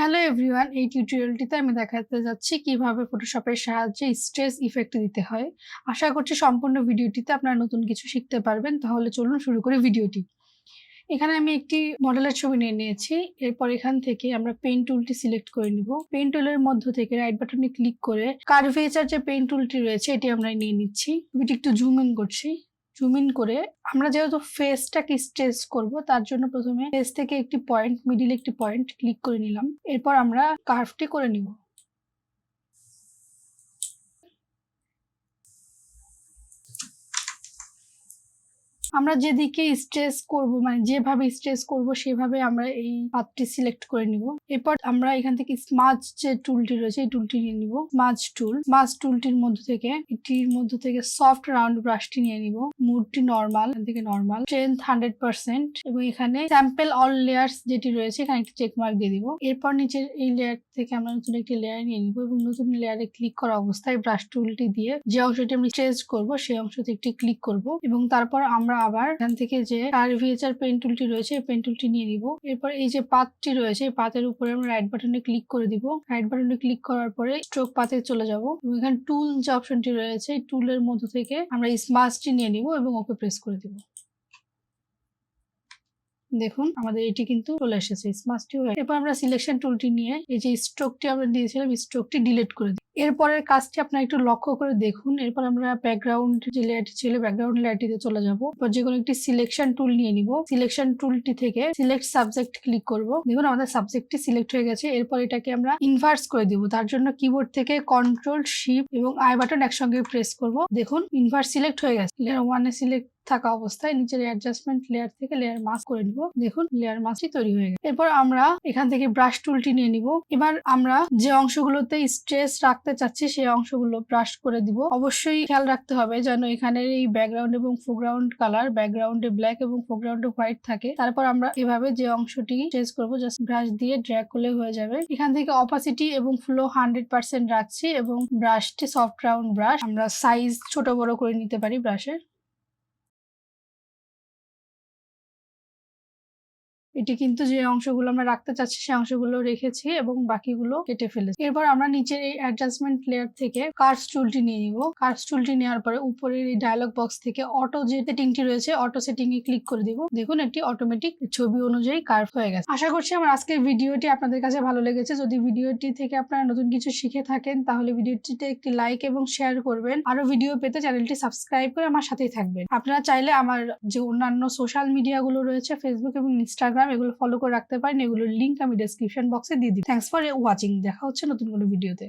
Hello everyone, এই টিউটোরিয়ালটিতে আমি দেখাতে যাচ্ছি কিভাবে ফটোশপের সাহায্যে স্ট্রেস ইফেক্ট দিতে হয়। আশা করছি সম্পূর্ণ ভিডিওটিতে আপনারা নতুন কিছু শিখতে পারবেন। তাহলে চলুন শুরু করি ভিডিওটি। এখানে আমি একটি মডেলের ছবি নিয়ে নিয়েছি। এরপর এখান থেকে আমরা পেন টুলটি সিলেক্ট করে নিব। পেন টুলের মধ্য থেকে রাইট বাটনে ক্লিক করে কার্ভেচার যে পেন টুলটি রয়েছে এটি আমরা নিয়ে নিচ্ছি। ছবিটি একটু জুম ইন করছি। জুম ইন করে আমরা যেহেতু ফেসটাকে স্ট্রেচ করব, তার জন্য প্রথমে ফেস থেকে একটি পয়েন্ট, মিডিলে একটি পয়েন্ট ক্লিক করে নিলাম। এরপর আমরা কার্ভটি করে নিব। আমরা যেদিকে স্ট্রেস করব, মানে যেভাবে স্ট্রেস করব সেভাবে আমরা এই পাথটি সিলেক্ট করে নিব। এরপর আমরা এখান থেকে স্মাজ যে টুলটি রয়েছে এই টুলটি নিয়ে নিব। স্মাজ টুলটির মধ্য থেকে সফট রাউন্ড ব্রাশটি নিয়ে নিব। মুডটি নরমাল, এখান থেকে নরমাল, স্ট্রেংথ 100% এবং এখানে স্যাম্পল অল লেয়ার্স যেটি রয়েছে এখানে একটি চেক মার্ক দিয়ে দিব। এরপর নিচের এই লেয়ার থেকে আমরা নতুন একটি লেয়ার নিয়ে নিব এবং নতুন লেয়ারে ক্লিক করা অবস্থায় ব্রাশ টুলটি দিয়ে যে অংশটি আমরা স্ট্রেচ করব সেই অংশতে একটি ক্লিক করব এবং তারপর আমরা আবার এখান থেকে যে কার্ভেচার পেন টুলটি রয়েছে এই পেন টুলটি নিয়ে নিব। এরপর এই যে পাথটি রয়েছে এই পাথের উপরে আমরা রাইট বাটনে ক্লিক করে দিব। রাইট বাটনে ক্লিক করার পরে স্ট্রোক পাথে চলে যাব এবং এখানে টুল যে অপশনটি রয়েছে এই টুলের মধ্য থেকে আমরা এই স্মাজটি নিয়ে নিব এবং ওকে প্রেস করে দিব। দেখুন আমাদের এটি কিন্তু চলে এসেছে, স্মাজটি হয়ে। এরপর আমরা সিলেকশন টুলটি নিয়ে এই যে স্ট্রোকটি আমরা দিয়েছিলাম স্ট্রোকটি ডিলিট করে দিই। এরপরের কাজটি আপনারা একটু লক্ষ্য করে দেখুন। এরপর আমরা ব্যাকগ্রাউন্ড যে লেয়ারটি ছিল ব্যাকগ্রাউন্ড লেয়ারটিতে চলে যাব। এরপর যে কোনো একটি সিলেকশন টুল নিয়ে নিব। সিলেকশন টুলটি থেকে সিলেক্ট সাবজেক্ট ক্লিক করব। দেখুন আমাদের সাবজেক্টটি সিলেক্ট হয়ে গেছে। এরপর এটাকে আমরা ইনভার্স করে দিব। তার জন্য কিবোর্ড থেকে কন্ট্রোল শিফট এবং আই বাটন একসঙ্গে প্রেস করব। দেখুন ইনভার্স সিলেক্ট হয়ে গেছে। লেয়ার 1 এ সিলেক্ট থাকা অবস্থায় নিচের অ্যাডজাস্টমেন্ট লেয়ার থেকে লেয়ার মাস্ক করে নিব। দেখুন লেয়ার মাস্কটি তৈরি হয়ে গেছে। এরপর আমরা এখান থেকে ব্রাশ টুলটি নিয়ে নিব। এবার আমরা যে অংশগুলোতে স্ট্রেস রাখতে চাচ্ছি সেই অংশগুলো ব্রাশ করে দিব। অবশ্যই খেয়াল রাখতে হবে যেন এখানে এই ব্যাকগ্রাউন্ড এবং ফোরগ্রাউন্ড কালার, ব্যাকগ্রাউন্ডে ব্ল্যাক এবং ফোরগ্রাউন্ডে হোয়াইট থাকে। তারপর আমরা এভাবে যে অংশটি ট্রেস করব জাস্ট ব্রাশ দিয়ে ড্র্যাগ করলে হয়ে যাবে। এখান থেকে অপাসিটি এবং ফ্লো 100% রাখছি এবং ব্রাশটি সফট রাউন্ড ব্রাশ, আমরা সাইজ ছোট বড় করে নিতে পারি ব্রাশের। এটি কিন্তু যে অংশগুলো আমরা রাখতে চাচ্ছি সেই অংশগুলো রেখেছি এবং বাকিগুলো কেটে ফেলেছি। এরপর আমরা নিচের এই অ্যাডজাস্টমেন্ট লেয়ার থেকে কার্ভস টুলটি নিয়ে নিব। কার্ভস টুলটি নেওয়ার পরে উপরের এই ডায়লগ বক্স থেকে অটো যে সেটিংটি রয়েছে অটো সেটিং এ ক্লিক করে দিব। দেখুন একটি অটোমেটিক ছবি অনুযায়ী কার্ভ হয়ে গেছে। আশা করছি আমার আজকের ভিডিওটি আপনাদের কাছে ভালো লেগেছে। যদি ভিডিওটি থেকে আপনারা নতুন কিছু শিখে থাকেন তাহলে ভিডিওটিতে একটি লাইক এবং শেয়ার করবেন। আরো ভিডিও পেতে চ্যানেলটি সাবস্ক্রাইব করে আমার সাথেই থাকবেন। আপনারা চাইলে আমার যে অন্যান্য সোশ্যাল মিডিয়া গুলো রয়েছে ফেসবুক এবং ইনস্টাগ্রাম, এগুলো ফলো করে রাখতে পারেন। এগুলোর লিংক আমি ডেসক্রিপশন বক্সে দিয়ে দিই। Thanks for watching. দেখা হচ্ছে নতুন কোনো ভিডিওতে।